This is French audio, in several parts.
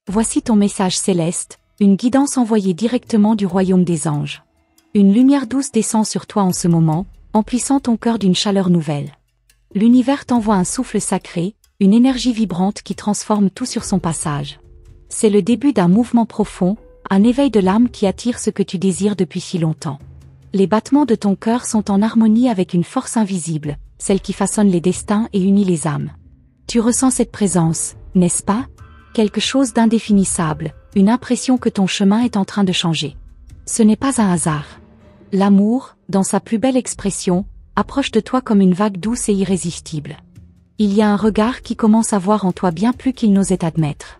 Voici ton message céleste, une guidance envoyée directement du royaume des anges. Une lumière douce descend sur toi en ce moment, emplissant ton cœur d'une chaleur nouvelle. L'univers t'envoie un souffle sacré, une énergie vibrante qui transforme tout sur son passage. C'est le début d'un mouvement profond, un éveil de l'âme qui attire ce que tu désires depuis si longtemps. Les battements de ton cœur sont en harmonie avec une force invisible, celle qui façonne les destins et unit les âmes. Tu ressens cette présence, n'est-ce pas? Quelque chose d'indéfinissable, une impression que ton chemin est en train de changer. Ce n'est pas un hasard. L'amour, dans sa plus belle expression, approche de toi comme une vague douce et irrésistible. Il y a un regard qui commence à voir en toi bien plus qu'il n'osait admettre.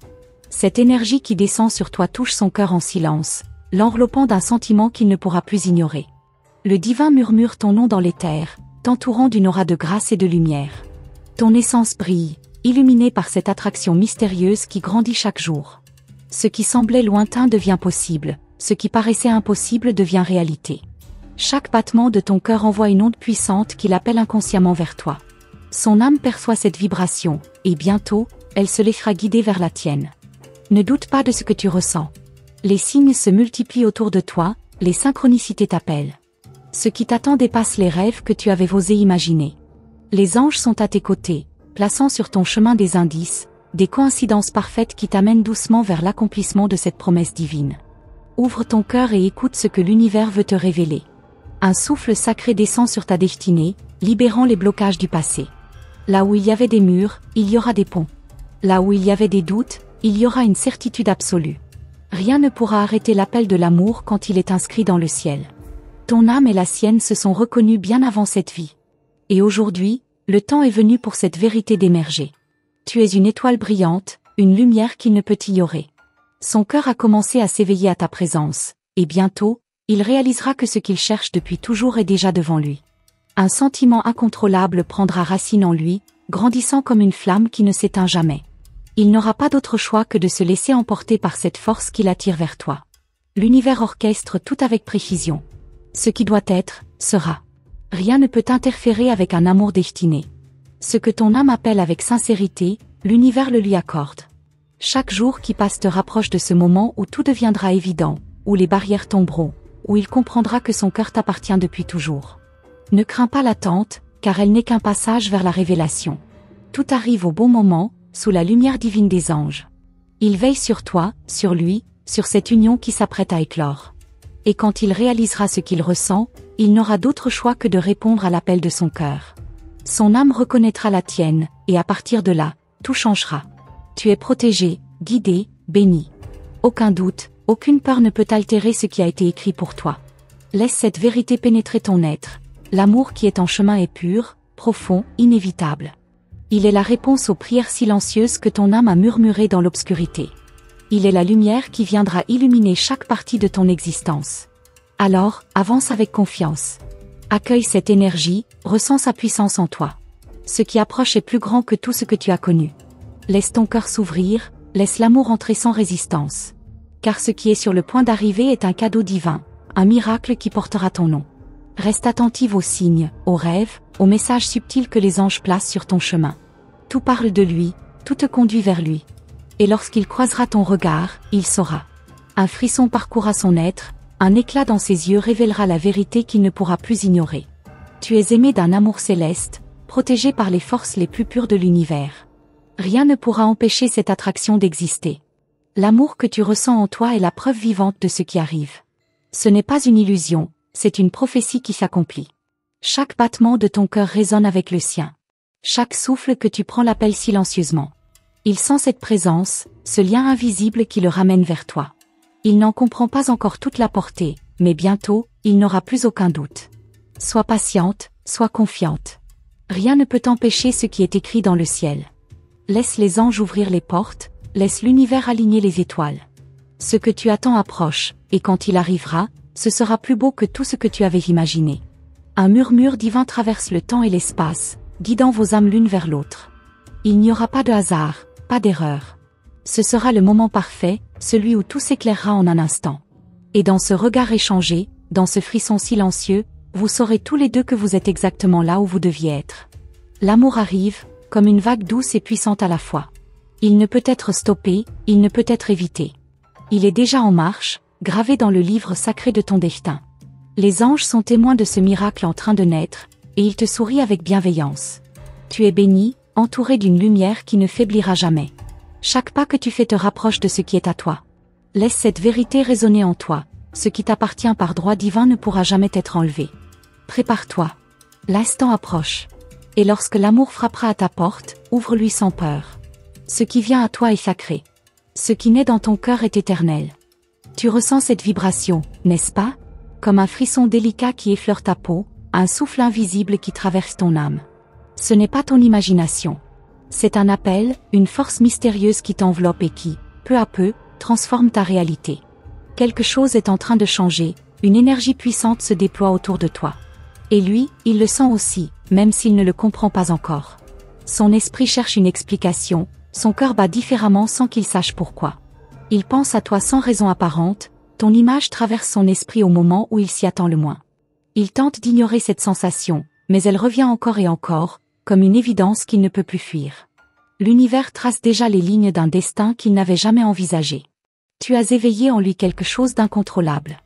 Cette énergie qui descend sur toi touche son cœur en silence, l'enveloppant d'un sentiment qu'il ne pourra plus ignorer. Le divin murmure ton nom dans l'éther, t'entourant d'une aura de grâce et de lumière. Ton essence brille, illuminée par cette attraction mystérieuse qui grandit chaque jour. Ce qui semblait lointain devient possible, ce qui paraissait impossible devient réalité. Chaque battement de ton cœur envoie une onde puissante qui l'appelle inconsciemment vers toi. Son âme perçoit cette vibration, et bientôt, elle se laissera guider vers la tienne. Ne doute pas de ce que tu ressens. Les signes se multiplient autour de toi, les synchronicités t'appellent. Ce qui t'attend dépasse les rêves que tu avais osé imaginer. Les anges sont à tes côtés, plaçant sur ton chemin des indices, des coïncidences parfaites qui t'amènent doucement vers l'accomplissement de cette promesse divine. Ouvre ton cœur et écoute ce que l'univers veut te révéler. Un souffle sacré descend sur ta destinée, libérant les blocages du passé. Là où il y avait des murs, il y aura des ponts. Là où il y avait des doutes, il y aura une certitude absolue. Rien ne pourra arrêter l'appel de l'amour quand il est inscrit dans le ciel. Ton âme et la sienne se sont reconnues bien avant cette vie. Et aujourd'hui, le temps est venu pour cette vérité d'émerger. Tu es une étoile brillante, une lumière qu'il ne peut ignorer. Son cœur a commencé à s'éveiller à ta présence, et bientôt, il réalisera que ce qu'il cherche depuis toujours est déjà devant lui. Un sentiment incontrôlable prendra racine en lui, grandissant comme une flamme qui ne s'éteint jamais. Il n'aura pas d'autre choix que de se laisser emporter par cette force qui l'attire vers toi. L'univers orchestre tout avec précision. Ce qui doit être, sera. Rien ne peut interférer avec un amour destiné. Ce que ton âme appelle avec sincérité, l'univers le lui accorde. Chaque jour qui passe te rapproche de ce moment où tout deviendra évident, où les barrières tomberont, où il comprendra que son cœur t'appartient depuis toujours. Ne crains pas l'attente, car elle n'est qu'un passage vers la révélation. Tout arrive au bon moment, sous la lumière divine des anges. Il veille sur toi, sur lui, sur cette union qui s'apprête à éclore. Et quand il réalisera ce qu'il ressent, il n'aura d'autre choix que de répondre à l'appel de son cœur. Son âme reconnaîtra la tienne, et à partir de là, tout changera. Tu es protégé, guidé, béni. Aucun doute, aucune peur ne peut altérer ce qui a été écrit pour toi. Laisse cette vérité pénétrer ton être. L'amour qui est en chemin est pur, profond, inévitable. Il est la réponse aux prières silencieuses que ton âme a murmurées dans l'obscurité. Il est la lumière qui viendra illuminer chaque partie de ton existence. Alors, avance avec confiance. Accueille cette énergie, ressens sa puissance en toi. Ce qui approche est plus grand que tout ce que tu as connu. Laisse ton cœur s'ouvrir, laisse l'amour entrer sans résistance. Car ce qui est sur le point d'arriver est un cadeau divin, un miracle qui portera ton nom. Reste attentive aux signes, aux rêves, aux messages subtils que les anges placent sur ton chemin. Tout parle de lui, tout te conduit vers lui. Et lorsqu'il croisera ton regard, il saura. Un frisson parcourra son être, un éclat dans ses yeux révélera la vérité qu'il ne pourra plus ignorer. Tu es aimé d'un amour céleste, protégé par les forces les plus pures de l'univers. Rien ne pourra empêcher cette attraction d'exister. L'amour que tu ressens en toi est la preuve vivante de ce qui arrive. Ce n'est pas une illusion, c'est une prophétie qui s'accomplit. Chaque battement de ton cœur résonne avec le sien. Chaque souffle que tu prends l'appelle silencieusement. Il sent cette présence, ce lien invisible qui le ramène vers toi. Il n'en comprend pas encore toute la portée, mais bientôt, il n'aura plus aucun doute. Sois patiente, sois confiante. Rien ne peut empêcher ce qui est écrit dans le ciel. Laisse les anges ouvrir les portes, laisse l'univers aligner les étoiles. Ce que tu attends approche, et quand il arrivera, ce sera plus beau que tout ce que tu avais imaginé. Un murmure divin traverse le temps et l'espace, guidant vos âmes l'une vers l'autre. Il n'y aura pas de hasard, pas d'erreur. Ce sera le moment parfait, celui où tout s'éclairera en un instant. Et dans ce regard échangé, dans ce frisson silencieux, vous saurez tous les deux que vous êtes exactement là où vous deviez être. L'amour arrive, comme une vague douce et puissante à la fois. Il ne peut être stoppé, il ne peut être évité. Il est déjà en marche, gravé dans le livre sacré de ton destin. Les anges sont témoins de ce miracle en train de naître, et ils te sourient avec bienveillance. Tu es béni, entouré d'une lumière qui ne faiblira jamais. Chaque pas que tu fais te rapproche de ce qui est à toi. Laisse cette vérité résonner en toi. Ce qui t'appartient par droit divin ne pourra jamais t'être enlevé. Prépare-toi. L'instant approche. Et lorsque l'amour frappera à ta porte, ouvre-lui sans peur. Ce qui vient à toi est sacré. Ce qui naît dans ton cœur est éternel. Tu ressens cette vibration, n'est-ce pas? Comme un frisson délicat qui effleure ta peau, un souffle invisible qui traverse ton âme. Ce n'est pas ton imagination. C'est un appel, une force mystérieuse qui t'enveloppe et qui, peu à peu, transforme ta réalité. Quelque chose est en train de changer, une énergie puissante se déploie autour de toi. Et lui, il le sent aussi, même s'il ne le comprend pas encore. Son esprit cherche une explication, son cœur bat différemment sans qu'il sache pourquoi. Il pense à toi sans raison apparente, ton image traverse son esprit au moment où il s'y attend le moins. Il tente d'ignorer cette sensation, mais elle revient encore et encore, comme une évidence qu'il ne peut plus fuir. L'univers trace déjà les lignes d'un destin qu'il n'avait jamais envisagé. Tu as éveillé en lui quelque chose d'incontrôlable.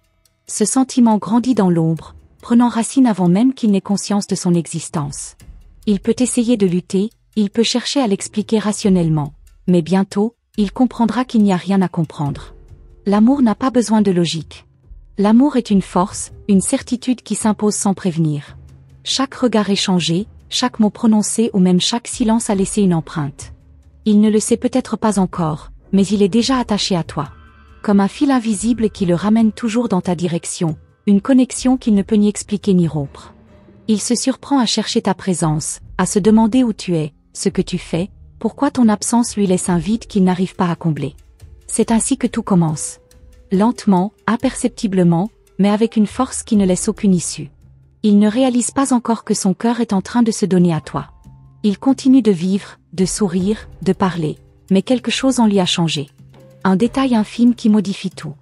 Ce sentiment grandit dans l'ombre, prenant racine avant même qu'il n'ait conscience de son existence. Il peut essayer de lutter, il peut chercher à l'expliquer rationnellement, mais bientôt, il comprendra qu'il n'y a rien à comprendre. L'amour n'a pas besoin de logique. L'amour est une force, une certitude qui s'impose sans prévenir. Chaque regard échangé, chaque mot prononcé ou même chaque silence a laissé une empreinte. Il ne le sait peut-être pas encore, mais il est déjà attaché à toi. Comme un fil invisible qui le ramène toujours dans ta direction, une connexion qu'il ne peut ni expliquer ni rompre. Il se surprend à chercher ta présence, à se demander où tu es, ce que tu fais, pourquoi ton absence lui laisse un vide qu'il n'arrive pas à combler. C'est ainsi que tout commence. Lentement, imperceptiblement, mais avec une force qui ne laisse aucune issue. Il ne réalise pas encore que son cœur est en train de se donner à toi. Il continue de vivre, de sourire, de parler, mais quelque chose en lui a changé. Un détail infime qui modifie tout.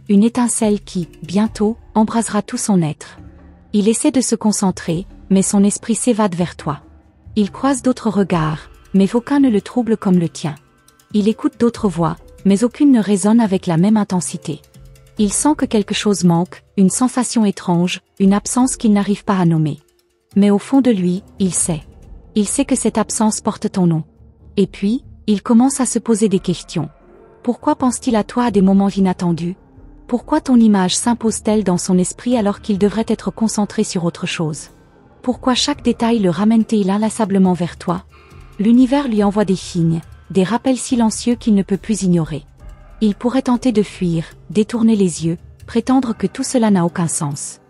Une étincelle qui, bientôt, embrasera tout son être. Il essaie de se concentrer, mais son esprit s'évade vers toi. Il croise d'autres regards, mais aucun ne le trouble comme le tien. Il écoute d'autres voix, mais aucune ne résonne avec la même intensité. Il sent que quelque chose manque, une sensation étrange, une absence qu'il n'arrive pas à nommer. Mais au fond de lui, il sait. Il sait que cette absence porte ton nom. Et puis, il commence à se poser des questions. Pourquoi pense-t-il à toi à des moments inattendus? Pourquoi ton image s'impose-t-elle dans son esprit alors qu'il devrait être concentré sur autre chose? Pourquoi chaque détail le ramène-t-il inlassablement vers toi? L'univers lui envoie des signes, des rappels silencieux qu'il ne peut plus ignorer. Il pourrait tenter de fuir, détourner les yeux, prétendre que tout cela n'a aucun sens.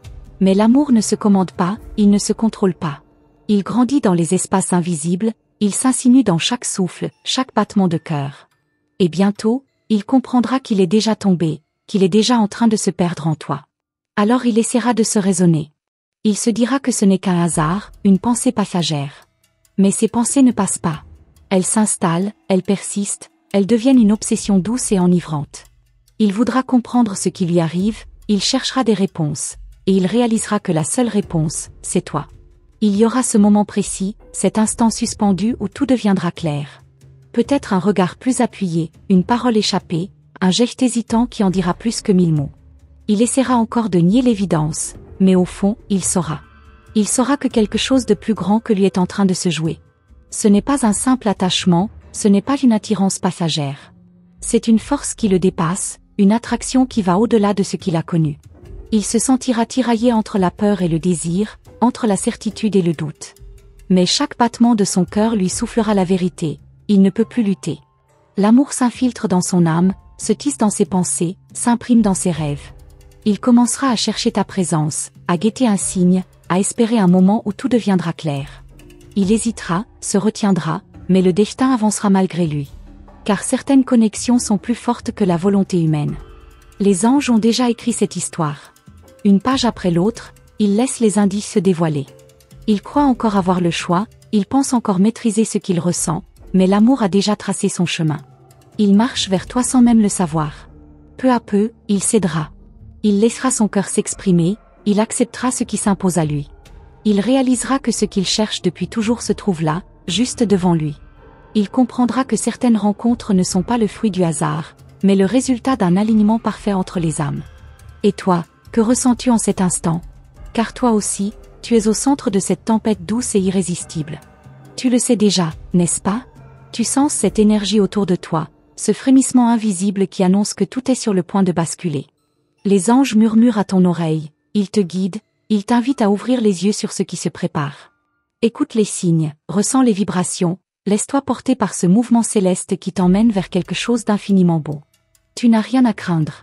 Mais l'amour ne se commande pas, il ne se contrôle pas. Il grandit dans les espaces invisibles, il s'insinue dans chaque souffle, chaque battement de cœur. Et bientôt, il comprendra qu'il est déjà tombé, qu'il est déjà en train de se perdre en toi. Alors il essaiera de se raisonner. Il se dira que ce n'est qu'un hasard, une pensée passagère. Mais ces pensées ne passent pas. Elles s'installent, elles persistent, elles deviennent une obsession douce et enivrante. Il voudra comprendre ce qui lui arrive, il cherchera des réponses, et il réalisera que la seule réponse, c'est toi. Il y aura ce moment précis, cet instant suspendu où tout deviendra clair. Peut-être un regard plus appuyé, une parole échappée, un geste hésitant qui en dira plus que 1000 mots. Il essaiera encore de nier l'évidence, mais au fond, il saura. Il saura que quelque chose de plus grand que lui est en train de se jouer. Ce n'est pas un simple attachement, ce n'est pas une attirance passagère. C'est une force qui le dépasse, une attraction qui va au-delà de ce qu'il a connu. Il se sentira tiraillé entre la peur et le désir, entre la certitude et le doute. Mais chaque battement de son cœur lui soufflera la vérité, il ne peut plus lutter. L'amour s'infiltre dans son âme, se tisse dans ses pensées, s'imprime dans ses rêves. Il commencera à chercher ta présence, à guetter un signe, à espérer un moment où tout deviendra clair. Il hésitera, se retiendra, mais le destin avancera malgré lui. Car certaines connexions sont plus fortes que la volonté humaine. Les anges ont déjà écrit cette histoire. Une page après l'autre, ils laissent les indices se dévoiler. Il croit encore avoir le choix, il pense encore maîtriser ce qu'il ressent, mais l'amour a déjà tracé son chemin. Il marche vers toi sans même le savoir. Peu à peu, il cédera. Il laissera son cœur s'exprimer, il acceptera ce qui s'impose à lui. Il réalisera que ce qu'il cherche depuis toujours se trouve là, juste devant lui. Il comprendra que certaines rencontres ne sont pas le fruit du hasard, mais le résultat d'un alignement parfait entre les âmes. Et toi, que ressens-tu en cet instant? Car toi aussi, tu es au centre de cette tempête douce et irrésistible. Tu le sais déjà, n'est-ce pas? Tu sens cette énergie autour de toi, ce frémissement invisible qui annonce que tout est sur le point de basculer. Les anges murmurent à ton oreille, ils te guident, ils t'invitent à ouvrir les yeux sur ce qui se prépare. Écoute les signes, ressens les vibrations, laisse-toi porter par ce mouvement céleste qui t'emmène vers quelque chose d'infiniment beau. Tu n'as rien à craindre.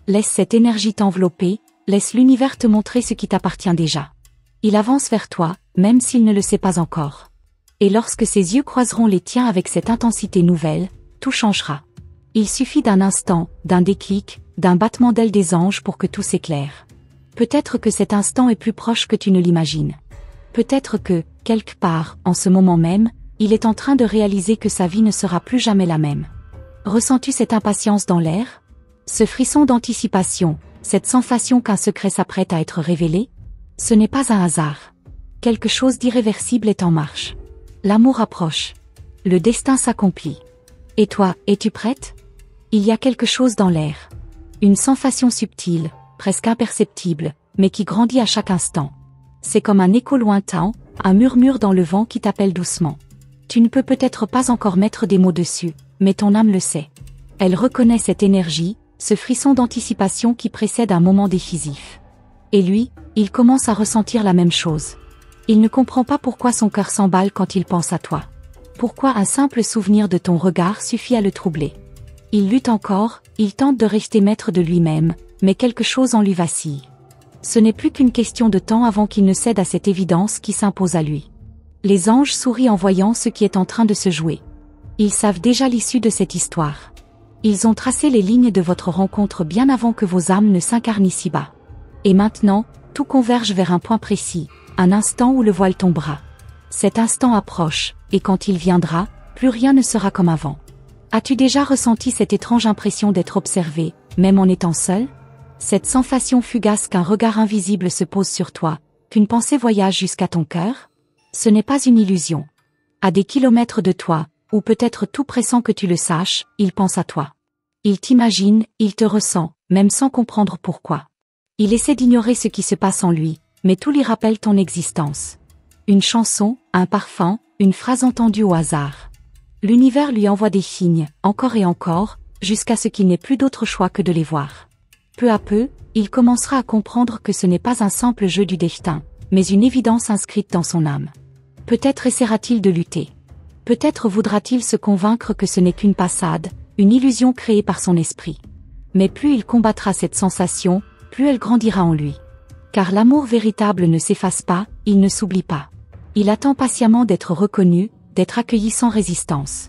Laisse cette énergie t'envelopper, laisse l'univers te montrer ce qui t'appartient déjà. Il avance vers toi, même s'il ne le sait pas encore. Et lorsque ses yeux croiseront les tiens avec cette intensité nouvelle, tout changera. Il suffit d'un instant, d'un déclic, d'un battement d'aile des anges pour que tout s'éclaire. Peut-être que cet instant est plus proche que tu ne l'imagines. Peut-être que, quelque part, en ce moment même, il est en train de réaliser que sa vie ne sera plus jamais la même. Ressens-tu cette impatience dans l'air? Ce frisson d'anticipation, cette sensation qu'un secret s'apprête à être révélé? Ce n'est pas un hasard. Quelque chose d'irréversible est en marche. L'amour approche. Le destin s'accomplit. Et toi, es-tu prête? Il y a quelque chose dans l'air. Une sensation subtile, presque imperceptible, mais qui grandit à chaque instant. C'est comme un écho lointain, un murmure dans le vent qui t'appelle doucement. Tu ne peux peut-être pas encore mettre des mots dessus, mais ton âme le sait. Elle reconnaît cette énergie, ce frisson d'anticipation qui précède un moment décisif. Et lui, il commence à ressentir la même chose. Il ne comprend pas pourquoi son cœur s'emballe quand il pense à toi. Pourquoi un simple souvenir de ton regard suffit à le troubler. Il lutte encore, il tente de rester maître de lui-même, mais quelque chose en lui vacille. Ce n'est plus qu'une question de temps avant qu'il ne cède à cette évidence qui s'impose à lui. Les anges sourient en voyant ce qui est en train de se jouer. Ils savent déjà l'issue de cette histoire. Ils ont tracé les lignes de votre rencontre bien avant que vos âmes ne s'incarnent ici-bas. Et maintenant, tout converge vers un point précis, un instant où le voile tombera. Cet instant approche, et quand il viendra, plus rien ne sera comme avant. As-tu déjà ressenti cette étrange impression d'être observé, même en étant seul? Cette sensation fugace qu'un regard invisible se pose sur toi, qu'une pensée voyage jusqu'à ton cœur? Ce n'est pas une illusion. À des kilomètres de toi, ou peut-être tout pressant que tu le saches, il pense à toi. Il t'imagine, il te ressent, même sans comprendre pourquoi. Il essaie d'ignorer ce qui se passe en lui, mais tout lui rappelle ton existence. Une chanson, un parfum, une phrase entendue au hasard. L'univers lui envoie des signes, encore et encore, jusqu'à ce qu'il n'ait plus d'autre choix que de les voir. Peu à peu, il commencera à comprendre que ce n'est pas un simple jeu du destin, mais une évidence inscrite dans son âme. Peut-être essaiera-t-il de lutter. Peut-être voudra-t-il se convaincre que ce n'est qu'une passade, une illusion créée par son esprit. Mais plus il combattra cette sensation, plus elle grandira en lui. Car l'amour véritable ne s'efface pas, il ne s'oublie pas. Il attend patiemment d'être reconnu, d'être accueilli sans résistance.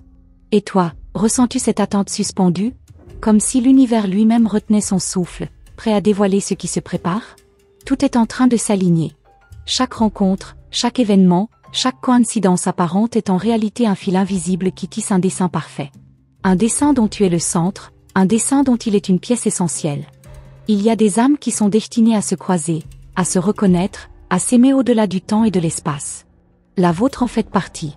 Et toi, ressens-tu cette attente suspendue? Comme si l'univers lui-même retenait son souffle, prêt à dévoiler ce qui se prépare? Tout est en train de s'aligner. Chaque rencontre, chaque événement, chaque coïncidence apparente est en réalité un fil invisible qui tisse un dessin parfait. Un dessin dont tu es le centre, un dessin dont il est une pièce essentielle. Il y a des âmes qui sont destinées à se croiser, à se reconnaître, à s'aimer au-delà du temps et de l'espace. La vôtre en fait partie.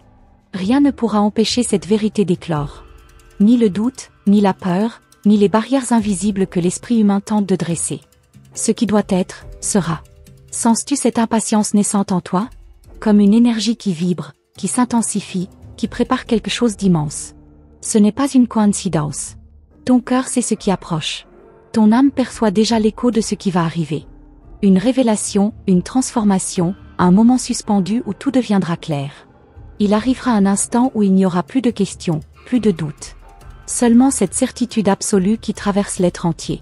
Rien ne pourra empêcher cette vérité d'éclore. Ni le doute, ni la peur, ni les barrières invisibles que l'esprit humain tente de dresser. Ce qui doit être, sera. Sens-tu cette impatience naissante en toi? Comme une énergie qui vibre, qui s'intensifie, qui prépare quelque chose d'immense. Ce n'est pas une coïncidence. Ton cœur sait ce qui approche. Ton âme perçoit déjà l'écho de ce qui va arriver. Une révélation, une transformation, un moment suspendu où tout deviendra clair. Il arrivera un instant où il n'y aura plus de questions, plus de doutes. Seulement cette certitude absolue qui traverse l'être entier.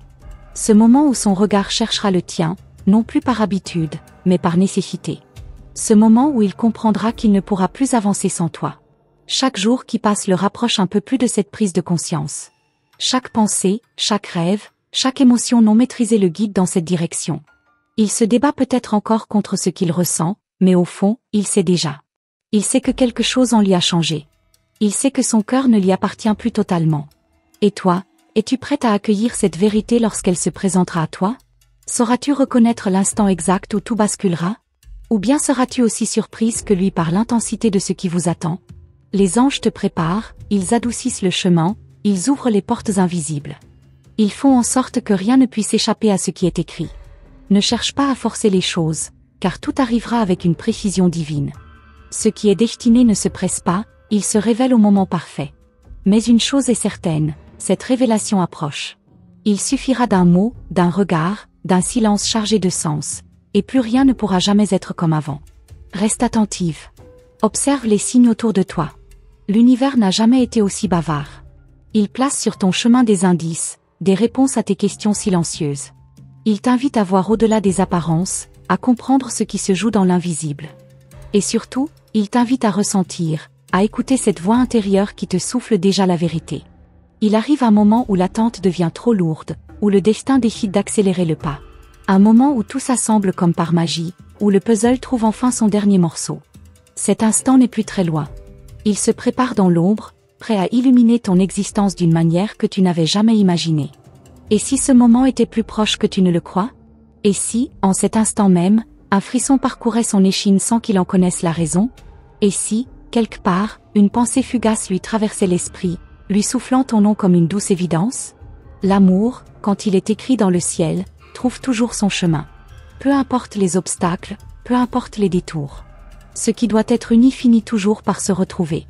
Ce moment où son regard cherchera le tien, non plus par habitude, mais par nécessité. Ce moment où il comprendra qu'il ne pourra plus avancer sans toi. Chaque jour qui passe le rapproche un peu plus de cette prise de conscience. Chaque pensée, chaque rêve, chaque émotion non maîtrisée le guide dans cette direction. Il se débat peut-être encore contre ce qu'il ressent, mais au fond, il sait déjà. Il sait que quelque chose en lui a changé. Il sait que son cœur ne lui appartient plus totalement. Et toi, es-tu prête à accueillir cette vérité lorsqu'elle se présentera à toi? Sauras-tu reconnaître l'instant exact où tout basculera? Ou bien seras-tu aussi surprise que lui par l'intensité de ce qui vous attend? Les anges te préparent, ils adoucissent le chemin, ils ouvrent les portes invisibles. Ils font en sorte que rien ne puisse échapper à ce qui est écrit. Ne cherche pas à forcer les choses, car tout arrivera avec une précision divine. Ce qui est destiné ne se presse pas, il se révèle au moment parfait. Mais une chose est certaine, cette révélation approche. Il suffira d'un mot, d'un regard, d'un silence chargé de sens, et plus rien ne pourra jamais être comme avant. Reste attentive. Observe les signes autour de toi. L'univers n'a jamais été aussi bavard. Il place sur ton chemin des indices, des réponses à tes questions silencieuses. Il t'invite à voir au-delà des apparences, à comprendre ce qui se joue dans l'invisible. Et surtout, il t'invite à ressentir, à écouter cette voix intérieure qui te souffle déjà la vérité. Il arrive un moment où l'attente devient trop lourde, où le destin décide d'accélérer le pas. Un moment où tout s'assemble comme par magie, où le puzzle trouve enfin son dernier morceau. Cet instant n'est plus très loin. Il se prépare dans l'ombre, prêt à illuminer ton existence d'une manière que tu n'avais jamais imaginée. Et si ce moment était plus proche que tu ne le crois? Et si, en cet instant même, un frisson parcourait son échine sans qu'il en connaisse la raison? Et si, quelque part, une pensée fugace lui traversait l'esprit, lui soufflant ton nom comme une douce évidence? L'amour, quand il est écrit dans le ciel, trouve toujours son chemin. Peu importe les obstacles, peu importe les détours. Ce qui doit être uni finit toujours par se retrouver.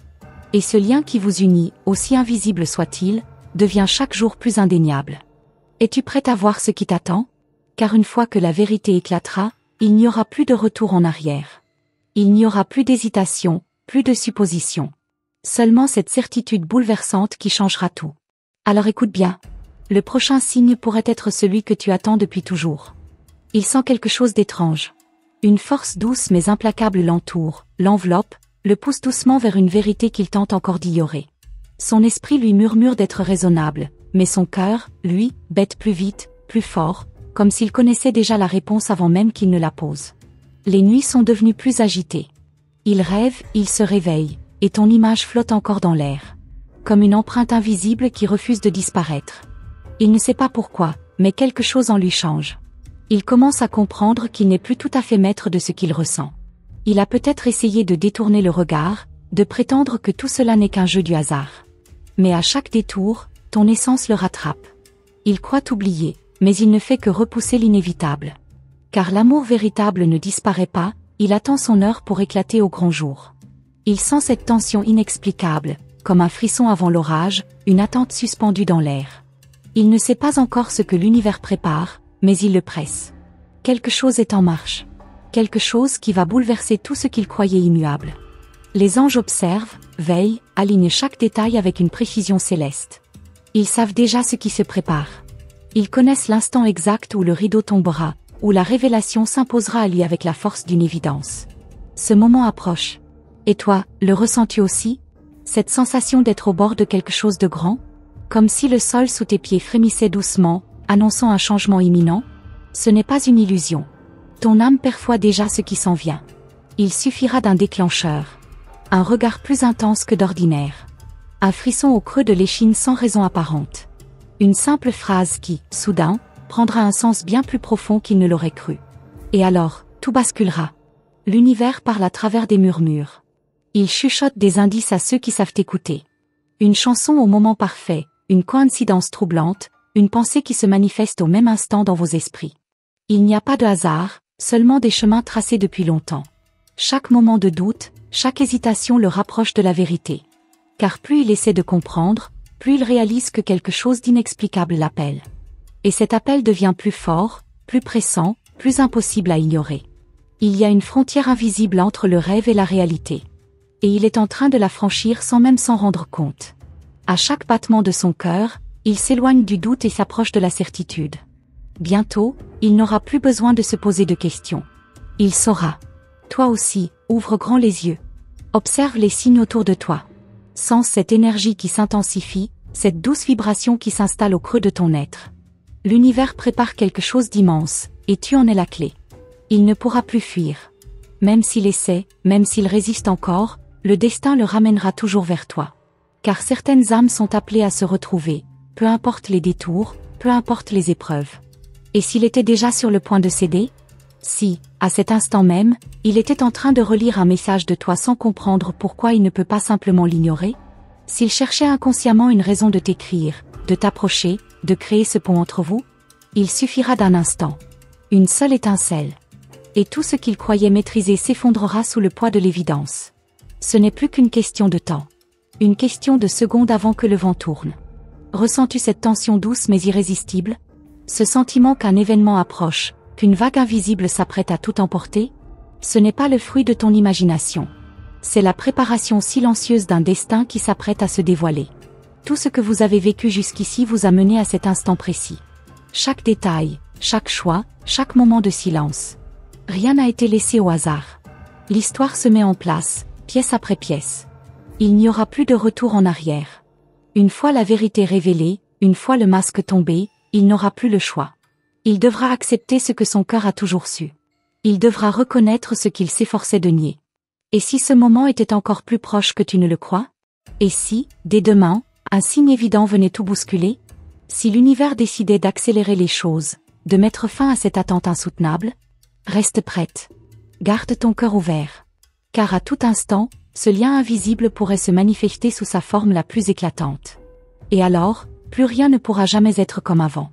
Et ce lien qui vous unit, aussi invisible soit-il, devient chaque jour plus indéniable. Es-tu prête à voir ce qui t'attend? Car une fois que la vérité éclatera, il n'y aura plus de retour en arrière. Il n'y aura plus d'hésitation, plus de supposition. Seulement cette certitude bouleversante qui changera tout. Alors écoute bien. Le prochain signe pourrait être celui que tu attends depuis toujours. Il sent quelque chose d'étrange. Une force douce mais implacable l'entoure, l'enveloppe, le pousse doucement vers une vérité qu'il tente encore d'ignorer. Son esprit lui murmure d'être raisonnable, mais son cœur, lui, bête plus vite, plus fort, comme s'il connaissait déjà la réponse avant même qu'il ne la pose. Les nuits sont devenues plus agitées. Il rêve, il se réveille, et ton image flotte encore dans l'air. Comme une empreinte invisible qui refuse de disparaître. Il ne sait pas pourquoi, mais quelque chose en lui change. Il commence à comprendre qu'il n'est plus tout à fait maître de ce qu'il ressent. Il a peut-être essayé de détourner le regard, de prétendre que tout cela n'est qu'un jeu du hasard. Mais à chaque détour, ton essence le rattrape. Il croit oublier, mais il ne fait que repousser l'inévitable. Car l'amour véritable ne disparaît pas, il attend son heure pour éclater au grand jour. Il sent cette tension inexplicable, comme un frisson avant l'orage, une attente suspendue dans l'air. Il ne sait pas encore ce que l'univers prépare, mais il le presse. Quelque chose est en marche. Quelque chose qui va bouleverser tout ce qu'il croyait immuable. Les anges observent, veillent, alignent chaque détail avec une précision céleste. Ils savent déjà ce qui se prépare. Ils connaissent l'instant exact où le rideau tombera, où la révélation s'imposera à lui avec la force d'une évidence. Ce moment approche. Et toi, le ressens-tu aussi? Cette sensation d'être au bord de quelque chose de grand? Comme si le sol sous tes pieds frémissait doucement, annonçant un changement imminent? Ce n'est pas une illusion. Ton âme perçoit déjà ce qui s'en vient. Il suffira d'un déclencheur. Un regard plus intense que d'ordinaire. Un frisson au creux de l'échine sans raison apparente. Une simple phrase qui, soudain, prendra un sens bien plus profond qu'il ne l'aurait cru. Et alors, tout basculera. L'univers parle à travers des murmures. Il chuchote des indices à ceux qui savent écouter. Une chanson au moment parfait, une coïncidence troublante, une pensée qui se manifeste au même instant dans vos esprits. Il n'y a pas de hasard, seulement des chemins tracés depuis longtemps. Chaque moment de doute, chaque hésitation le rapproche de la vérité. Car plus il essaie de comprendre, plus il réalise que quelque chose d'inexplicable l'appelle. Et cet appel devient plus fort, plus pressant, plus impossible à ignorer. Il y a une frontière invisible entre le rêve et la réalité. Et il est en train de la franchir sans même s'en rendre compte. À chaque battement de son cœur, il s'éloigne du doute et s'approche de la certitude. Bientôt, il n'aura plus besoin de se poser de questions. Il saura. Toi aussi, ouvre grand les yeux. Observe les signes autour de toi. Sens cette énergie qui s'intensifie, cette douce vibration qui s'installe au creux de ton être. L'univers prépare quelque chose d'immense, et tu en es la clé. Il ne pourra plus fuir. Même s'il essaie, même s'il résiste encore, le destin le ramènera toujours vers toi. Car certaines âmes sont appelées à se retrouver, peu importe les détours, peu importe les épreuves. Et s'il était déjà sur le point de céder? Si, À cet instant même, il était en train de relire un message de toi sans comprendre pourquoi il ne peut pas simplement l'ignorer. S'il cherchait inconsciemment une raison de t'écrire, de t'approcher, de créer ce pont entre vous, il suffira d'un instant. Une seule étincelle. Et tout ce qu'il croyait maîtriser s'effondrera sous le poids de l'évidence. Ce n'est plus qu'une question de temps. Une question de secondes avant que le vent tourne. Ressens-tu cette tension douce mais irrésistible? Ce sentiment qu'un événement approche, qu'une vague invisible s'apprête à tout emporter? Ce n'est pas le fruit de ton imagination. C'est la préparation silencieuse d'un destin qui s'apprête à se dévoiler. Tout ce que vous avez vécu jusqu'ici vous a mené à cet instant précis. Chaque détail, chaque choix, chaque moment de silence. Rien n'a été laissé au hasard. L'histoire se met en place, pièce après pièce. Il n'y aura plus de retour en arrière. Une fois la vérité révélée, une fois le masque tombé, il n'aura plus le choix. Il devra accepter ce que son cœur a toujours su. Il devra reconnaître ce qu'il s'efforçait de nier. Et si ce moment était encore plus proche que tu ne le crois? Et si, dès demain, un signe évident venait tout bousculer? Si l'univers décidait d'accélérer les choses, de mettre fin à cette attente insoutenable? Reste prête. Garde ton cœur ouvert. Car à tout instant, ce lien invisible pourrait se manifester sous sa forme la plus éclatante. Et alors, plus rien ne pourra jamais être comme avant.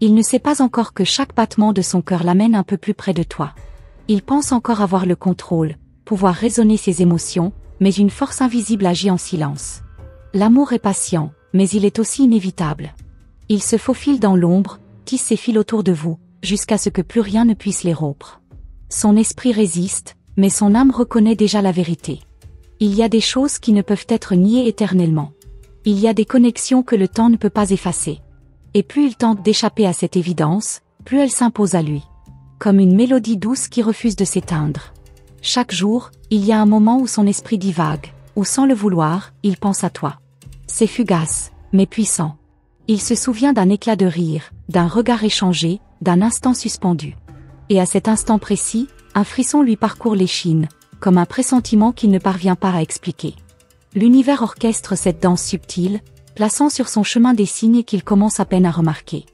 Il ne sait pas encore que chaque battement de son cœur l'amène un peu plus près de toi. Il pense encore avoir le contrôle, pouvoir raisonner ses émotions, mais une force invisible agit en silence. L'amour est patient, mais il est aussi inévitable. Il se faufile dans l'ombre, tisse ses fils autour de vous, jusqu'à ce que plus rien ne puisse les rompre. Son esprit résiste, mais son âme reconnaît déjà la vérité. Il y a des choses qui ne peuvent être niées éternellement. Il y a des connexions que le temps ne peut pas effacer. Et plus il tente d'échapper à cette évidence, plus elle s'impose à lui. Comme une mélodie douce qui refuse de s'éteindre. Chaque jour, il y a un moment où son esprit divague, où sans le vouloir, il pense à toi. C'est fugace, mais puissant. Il se souvient d'un éclat de rire, d'un regard échangé, d'un instant suspendu. Et à cet instant précis, un frisson lui parcourt l'échine, comme un pressentiment qu'il ne parvient pas à expliquer. L'univers orchestre cette danse subtile, plaçant sur son chemin des signes qu'il commence à peine à remarquer.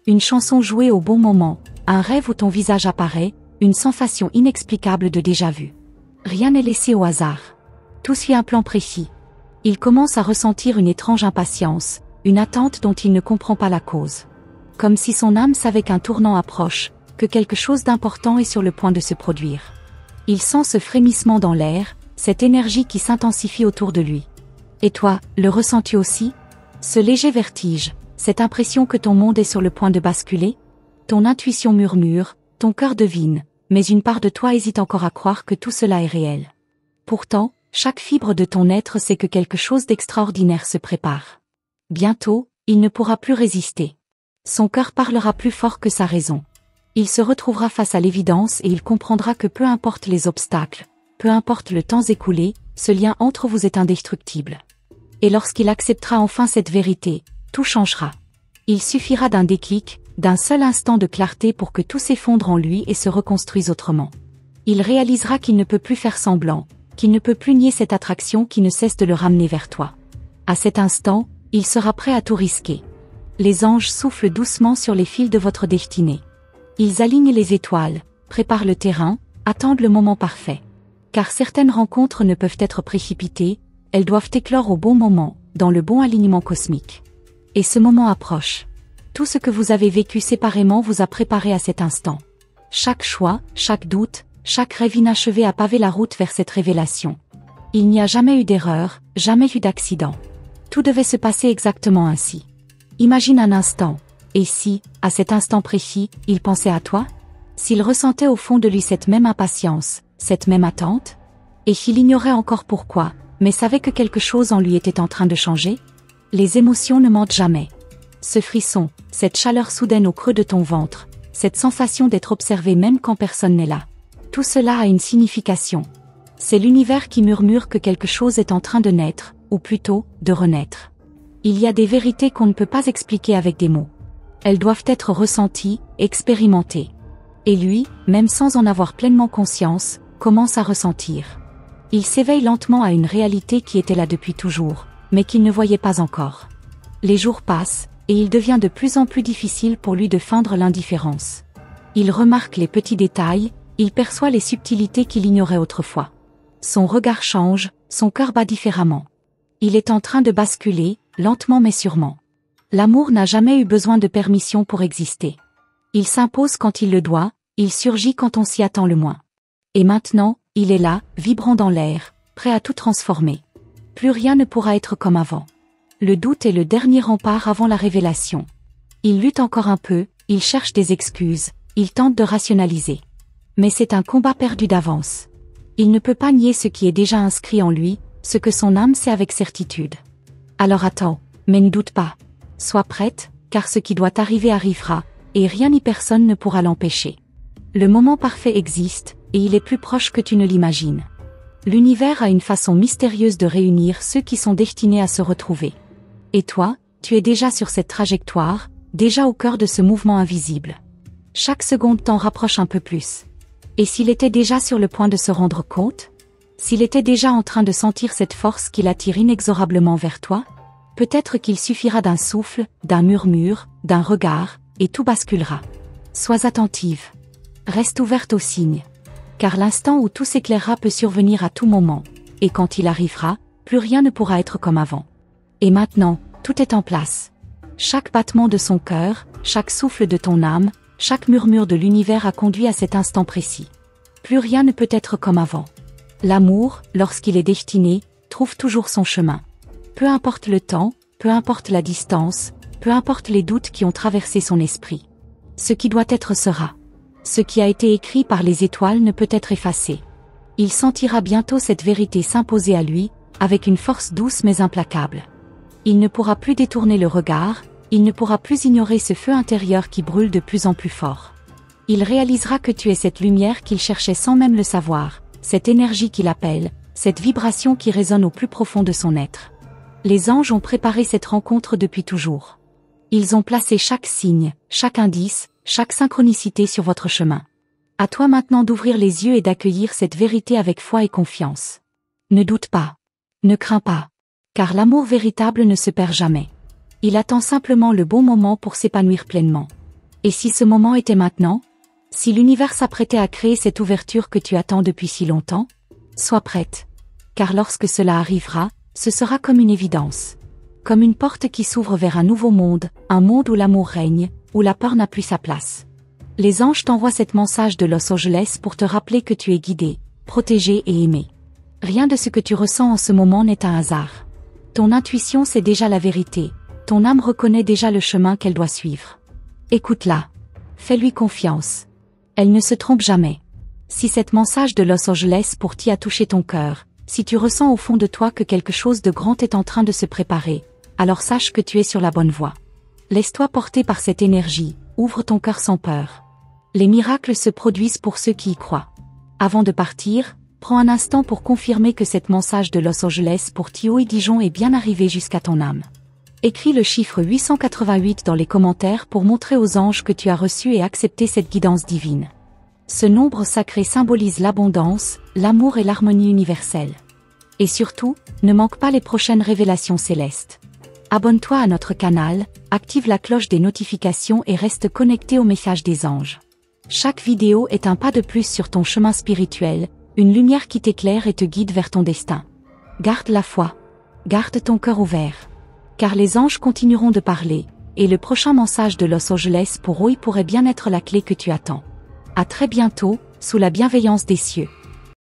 Une chanson jouée au bon moment, un rêve où ton visage apparaît, une sensation inexplicable de déjà-vu. Rien n'est laissé au hasard. Tout suit un plan précis. Il commence à ressentir une étrange impatience, une attente dont il ne comprend pas la cause. Comme si son âme savait qu'un tournant approche, que quelque chose d'important est sur le point de se produire. Il sent ce frémissement dans l'air, cette énergie qui s'intensifie autour de lui. Et toi, le ressens-tu aussi? Ce léger vertige, cette impression que ton monde est sur le point de basculer? Ton intuition murmure, ton cœur devine, mais une part de toi hésite encore à croire que tout cela est réel. Pourtant, chaque fibre de ton être sait que quelque chose d'extraordinaire se prépare. Bientôt, il ne pourra plus résister. Son cœur parlera plus fort que sa raison. Il se retrouvera face à l'évidence et il comprendra que peu importe les obstacles, peu importe le temps écoulé, ce lien entre vous est indestructible. Et lorsqu'il acceptera enfin cette vérité, tout changera. Il suffira d'un déclic, d'un seul instant de clarté pour que tout s'effondre en lui et se reconstruise autrement. Il réalisera qu'il ne peut plus faire semblant, qu'il ne peut plus nier cette attraction qui ne cesse de le ramener vers toi. À cet instant, il sera prêt à tout risquer. Les anges soufflent doucement sur les fils de votre destinée. Ils alignent les étoiles, préparent le terrain, attendent le moment parfait. Car certaines rencontres ne peuvent être précipitées, elles doivent éclore au bon moment, dans le bon alignement cosmique. Et ce moment approche. Tout ce que vous avez vécu séparément vous a préparé à cet instant. Chaque choix, chaque doute, chaque rêve inachevé a pavé la route vers cette révélation. Il n'y a jamais eu d'erreur, jamais eu d'accident. Tout devait se passer exactement ainsi. Imagine un instant. Et si, à cet instant précis, il pensait à toi? S'il ressentait au fond de lui cette même impatience, cette même attente? Et qu'il ignorait encore pourquoi, mais savait que quelque chose en lui était en train de changer? Les émotions ne mentent jamais. Ce frisson, cette chaleur soudaine au creux de ton ventre, cette sensation d'être observé même quand personne n'est là. Tout cela a une signification. C'est l'univers qui murmure que quelque chose est en train de naître, ou plutôt, de renaître. Il y a des vérités qu'on ne peut pas expliquer avec des mots. Elles doivent être ressenties, expérimentées. Et lui, même sans en avoir pleinement conscience, commence à ressentir. Il s'éveille lentement à une réalité qui était là depuis toujours, mais qu'il ne voyait pas encore. Les jours passent, et il devient de plus en plus difficile pour lui de feindre l'indifférence. Il remarque les petits détails, Il perçoit les subtilités qu'il ignorait autrefois. Son regard change, son cœur bat différemment. Il est en train de basculer, lentement mais sûrement. L'amour n'a jamais eu besoin de permission pour exister. Il s'impose quand il le doit, il surgit quand on s'y attend le moins. Et maintenant, il est là, vibrant dans l'air, prêt à tout transformer. Plus rien ne pourra être comme avant. Le doute est le dernier rempart avant la révélation. Il lutte encore un peu, il cherche des excuses, il tente de rationaliser. Mais c'est un combat perdu d'avance. Il ne peut pas nier ce qui est déjà inscrit en lui, ce que son âme sait avec certitude. Alors attends, mais ne doute pas. Sois prête, car ce qui doit arriver arrivera, et rien ni personne ne pourra l'empêcher. Le moment parfait existe, et il est plus proche que tu ne l'imagines. L'univers a une façon mystérieuse de réunir ceux qui sont destinés à se retrouver. Et toi, tu es déjà sur cette trajectoire, déjà au cœur de ce mouvement invisible. Chaque seconde t'en rapproche un peu plus. Et s'il était déjà sur le point de se rendre compte? S'il était déjà en train de sentir cette force qui l'attire inexorablement vers toi? Peut-être qu'il suffira d'un souffle, d'un murmure, d'un regard, et tout basculera. Sois attentive. Reste ouverte aux signes. Car l'instant où tout s'éclairera peut survenir à tout moment, et quand il arrivera, plus rien ne pourra être comme avant. Et maintenant, tout est en place. Chaque battement de son cœur, chaque souffle de ton âme, chaque murmure de l'univers a conduit à cet instant précis. Plus rien ne peut être comme avant. L'amour, lorsqu'il est destiné, trouve toujours son chemin. Peu importe le temps, peu importe la distance, peu importe les doutes qui ont traversé son esprit. Ce qui doit être sera. Ce qui a été écrit par les étoiles ne peut être effacé. Il sentira bientôt cette vérité s'imposer à lui, avec une force douce mais implacable. Il ne pourra plus détourner le regard, il ne pourra plus ignorer ce feu intérieur qui brûle de plus en plus fort. Il réalisera que tu es cette lumière qu'il cherchait sans même le savoir, cette énergie qui l'appelle, cette vibration qui résonne au plus profond de son être. Les anges ont préparé cette rencontre depuis toujours. Ils ont placé chaque signe, chaque indice, chaque synchronicité sur votre chemin. À toi maintenant d'ouvrir les yeux et d'accueillir cette vérité avec foi et confiance. Ne doute pas. Ne crains pas. Car l'amour véritable ne se perd jamais. Il attend simplement le bon moment pour s'épanouir pleinement. Et si ce moment était maintenant? Si l'univers s'apprêtait à créer cette ouverture que tu attends depuis si longtemps? Sois prête. Car lorsque cela arrivera, ce sera comme une évidence. Comme une porte qui s'ouvre vers un nouveau monde, un monde où l'amour règne, où la peur n'a plus sa place. Les anges t'envoient cette message de Los Angeles pour te rappeler que tu es guidé, protégé et aimé. Rien de ce que tu ressens en ce moment n'est un hasard. Ton intuition sait déjà la vérité, ton âme reconnaît déjà le chemin qu'elle doit suivre. Écoute-la. Fais-lui confiance. Elle ne se trompe jamais. Si cette message de Los Angeles pour t'y a touché ton cœur, si tu ressens au fond de toi que quelque chose de grand est en train de se préparer, alors sache que tu es sur la bonne voie. Laisse-toi porter par cette énergie, ouvre ton cœur sans peur. Les miracles se produisent pour ceux qui y croient. Avant de partir, prends un instant pour confirmer que cette message de Los Angeles pour Tio et Dijon est bien arrivée jusqu'à ton âme. Écris le chiffre 888 dans les commentaires pour montrer aux anges que tu as reçu et accepté cette guidance divine. Ce nombre sacré symbolise l'abondance, l'amour et l'harmonie universelle. Et surtout, ne manque pas les prochaines révélations célestes. Abonne-toi à notre canal, active la cloche des notifications et reste connecté aux messages des anges. Chaque vidéo est un pas de plus sur ton chemin spirituel, une lumière qui t'éclaire et te guide vers ton destin. Garde la foi. Garde ton cœur ouvert. Car les anges continueront de parler, et le prochain message de Los Angeles pour Roy pourrait bien être la clé que tu attends. À très bientôt, sous la bienveillance des cieux.